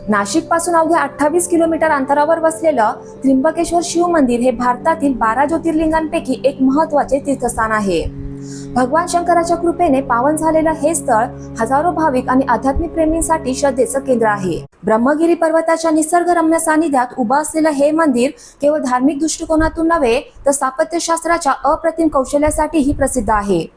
नाशिक पासून अवघ्या 28 किलोमीटर अंतरावर वसलेलं त्र्यंबकेश्वर शिव मंदिर हे भारतातील 12 ज्योतिर्लिंगांपैकी एक महत्त्वाचे तीर्थस्थान आहे। भगवान शंकराच्या कृपेने पावन झालेलं हे स्थळ हजारो भाविक आणि आध्यात्मिक प्रेमींसाठी श्रद्धेचं केंद्र आहे। ब्रह्मगिरी पर्वताच्या निसर्गरम्य सानिध्यात उभं असलेलं हे मंदिर केवळ धार्मिक दृष्टिकोनातून नव्हे तर स्थापत्यशास्त्राच्या अप्रतिम कौशल्यासाठीही प्रसिद्ध आहे।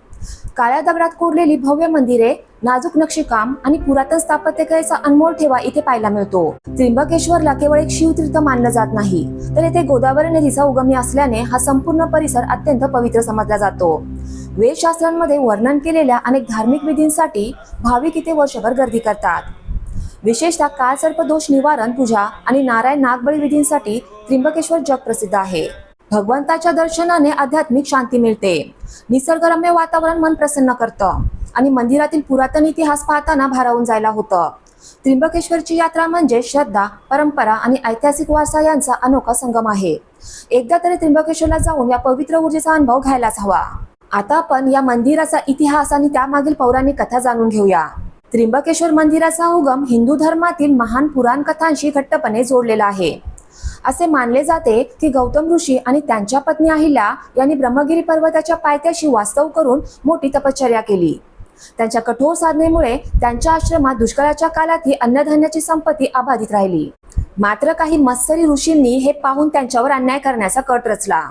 काळ्या दगडात कोरलेली भव्य मंदिरे, नाजूक नक्षीकाम आणि पुरातन स्थापत्यकलेचा अनमोल ठेवा इथे पाहायला मिळतो। त्र्यंबकेश्वरला केवळ एक शिवतीर्थ मानलं जात नाही, तर येथे गोदावरी नदीचा उगम असल्याने हा संपूर्ण परिसर अत्यंत पवित्र समजला जातो। वेदशास्त्रांमध्ये वर्णन केलेल्या अनेक धार्मिक विधींसाठी भाविक इथे वर्षभर गर्दी करतात। विशेषतः काळसर्प दोष निवारण पूजा आणि नारायण नागबळी विधींसाठी त्र्यंबकेश्वर जग प्रसिद्ध आहे। भगवंताच्या दर्शनाने आध्यात्मिक शांती मिळते, निसर्गरम्य वातावरण मन प्रसन्न करतं आणि मंदिरातील पुरातन इतिहास पाहताना भारावून जायला होतं। त्र्यंबकेश्वरची यात्रा म्हणजे श्रद्धा, परंपरा आणि ऐतिहासिक वारसा यांचा अनोखा संगम आहे। एकदा तरी त्र्यंबकेश्वरला जाऊन या पवित्र ऊर्जेचा अनुभव घ्यायलाच हवा। आता आपण या मंदिराचा इतिहास आणि त्यामागील पौराणिक कथा जाणून घेऊया। त्र्यंबकेश्वर मंदिराचा उगम हिंदू धर्मातील महान पुराण कथांशी घट्टपणे जोडलेला आहे। असे मानले जाते की गौतम ऋषी आणि त्यांच्या पत्नी अहिल्या यांनी ब्रह्मगिरी पर्वताच्या पायथ्याशी वास्तव करून मोठी तपश्चर्या केली। त्यांच्या कठोर साधनेमुळे त्यांच्या आश्रमात दुष्काळाच्या काळातही अन्नधान्याची संपत्ती अबाधित राहिली। मात्र काही मत्सरी ऋषींनी हे पाहून त्यांच्यावर अन्याय करण्याचा कट रचला।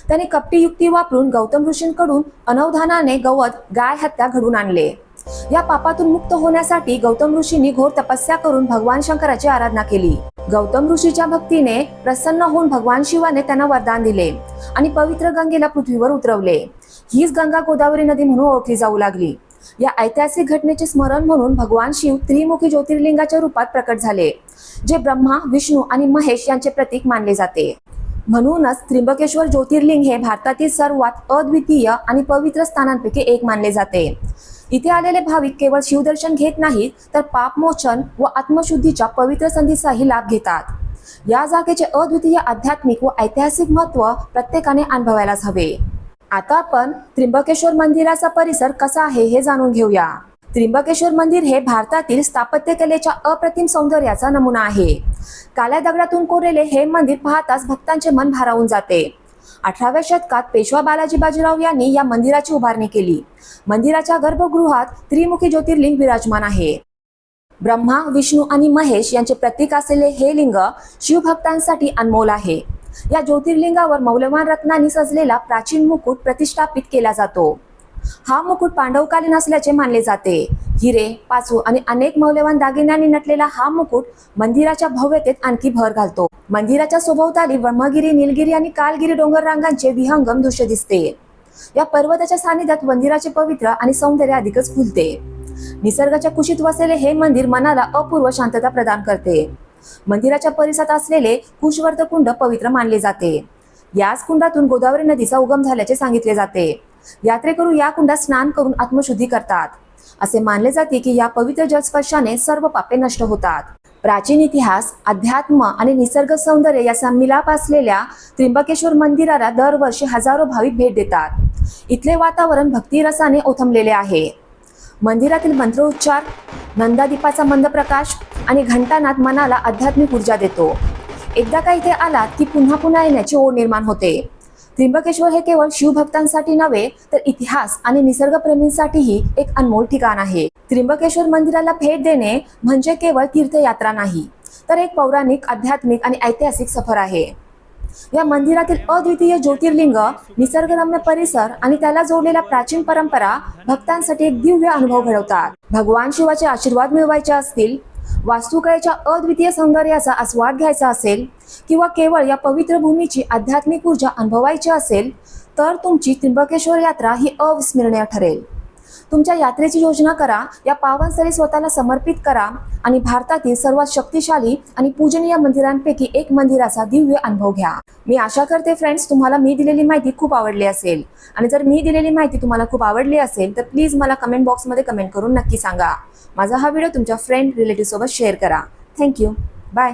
त्यांनी कपटी युक्ती वापरून गौतम ऋषींकडून अनवधानाने गवत, गाय हत्या घडून आणले। या पापातून मुक्त होण्यासाठी गौतम ऋषींनी घोर तपस्या करून भगवान शंकराची आराधना केली। गौतम ऋषीच्या भक्तीने प्रसन्न होऊन भगवान शिवाने त्यांना वरदान दिले आणि पवित्र गंगेला पृथ्वीवर उतरवले। हीच गंगा गोदावरी नदी म्हणून ओळखली जाऊ लागली। या ऐतिहासिक घटनेचे स्मरण म्हणून भगवान शिव त्रिमुखी ज्योतिर्लिंगाच्या रूपात प्रकट झाले, जे ब्रह्मा, विष्णू आणि महेश यांचे प्रतीक मानले जाते। म्हणूनच त्र्यंबकेश्वर ज्योतिर्लिंग हे भारतातील सर्वात अद्वितीय आणि पवित्र स्थानांपैकी एक मानले जाते। इथे आलेले भाविक केवळ शिवदर्शन घेत नाहीत, तर पापमोचन व आत्मशुद्धीच्या पवित्र संधीचाही लाभ घेतात। या जागेचे अद्वितीय आध्यात्मिक व ऐतिहासिक महत्त्व प्रत्येकाने अनुभवायलाच हवे। आता आपण त्र्यंबकेश्वर मंदिराचा परिसर कसा आहे हे जाणून घेऊया। त्र्यंबकेश्वर मंदिर हे भारतातील स्थापत्यकलेच्या अप्रतिम सौंदर्याचा नमुना आहे। काळ्या दगडातून कोरलेले हे मंदिर पाहताच भक्तांचे मन भारावून जाते। 18व्या शतकात पेशवा बालाजी बाजीराव यांनी या मंदिराची उभारणी केली। मंदिराच्या गर्भगृहात त्रिमुखी ज्योतिर्लिंग विराजमान आहे। ब्रह्मा, विष्णू आणि महेश यांचे प्रतीक असलेले हे लिंग शिवभक्तांसाठी अनमोल आहे। या ज्योतिर्लिंगावर मौल्यवान रत्नांनी सजलेला प्राचीन मुकुट प्रतिष्ठापित केला जातो। हा मुकुट पांडवकालीन असल्याचे मानले जाते। हिरे, पाचू आणि अनेक मौल्यवान दागिन्यांनी नटलेला हा मुकुट मंदिराच्या भव्यतेत आणखी भर घालतो। मंदिराच्या सभोवताली ब्रह्मगिरी, निलगिरी आणि कालगिरी डोंगर रांगांचे विहंगम दृश्य दिसते। या पर्वताच्या सानिध्यात मंदिराचे पवित्र आणि सौंदर्य अधिकच फुलते। निसर्गाच्या कुशीत वसलेले हे मंदिर मनाला अपूर्व शांतता प्रदान करते। मंदिराच्या परिसरात असलेले कुशवर्त कुंड पवित्र मानले जाते। याच कुंडातून गोदावरी नदीचा उगम झाल्याचे सांगितले जाते। यात्रेकरू या कुंडात स्नान करून आत्मशुद्धी करतात। असे मानले जाते की या पवित्र जलस्पर्शाने सर्व पापे नष्ट होतात। प्राचीन इतिहास, अध्यात्म आणि निसर्ग सौंदर्य याचा मिलाप असलेल्या त्र्यंबकेश्वर मंदिराला दरवर्षी हजारो भाविक भेट देतात। इथले वातावरण भक्तिरसाने ओथंबलेले आहे। मंदिरातील मंत्रोच्चार, नंदादीपाचा मंद प्रकाश आणि घंटानाद मनाला आध्यात्मिक ऊर्जा देतो। एकदा का इथे आलात की पुन्हा पुन्हा येण्याची ओढ निर्माण होते। त्र्यंबकेश्वर हे केवळ शिवभक्तांसाठी नव्हे तर इतिहास आणि निसर्गप्रेमींसाठीही एक अनमोल ठिकाण आहे। त्र्यंबकेश्वर मंदिराला भेट देणे म्हणजे केवळ तीर्थयात्रा नाही, तर एक पौराणिक, आध्यात्मिक आणि ऐतिहासिक सफर आहे। या मंदिरातील अद्वितीय ज्योतिर्लिंग, निसर्गरम्य परिसर आणि त्याला जोडलेल्या प्राचीन परंपरा भक्तांसाठी एक दिव्य अनुभव घडवतात। भगवान शिवाचे आशीर्वाद मिळवायचे असतील, वास्तुकलेच्या अद्वितीय सौंदर्याचा आस्वाद घ्यायचा असेल किंवा केवळ या पवित्र भूमीची आध्यात्मिक ऊर्जा अनुभवायची असेल, तर तुमची त्र्यंबकेश्वर यात्रा ही अविस्मरणीय ठरेल। तुमच्या यात्रेची योजना करा, या पावनस्थळी स्वतःला समर्पित करा आणि भारतातील सर्वात शक्तिशाली आणि पूजनीय मंदिरांपैकी एक मंदिराचा दिव्य अनुभव घ्या। मी आशा करते फ्रेंड्स, तुम्हाला मी दिलेली माहिती खूप आवडली असेल आणि जर मी दिलेली माहिती तुम्हाला खूप आवडली असेल तर प्लीज मला कमेंट बॉक्समध्ये कमेंट करून नक्की सांगा। माझा हा व्हिडिओ तुमच्या फ्रेंड, रिलेटिव्ह सोबत शेअर करा। Thank you, bye.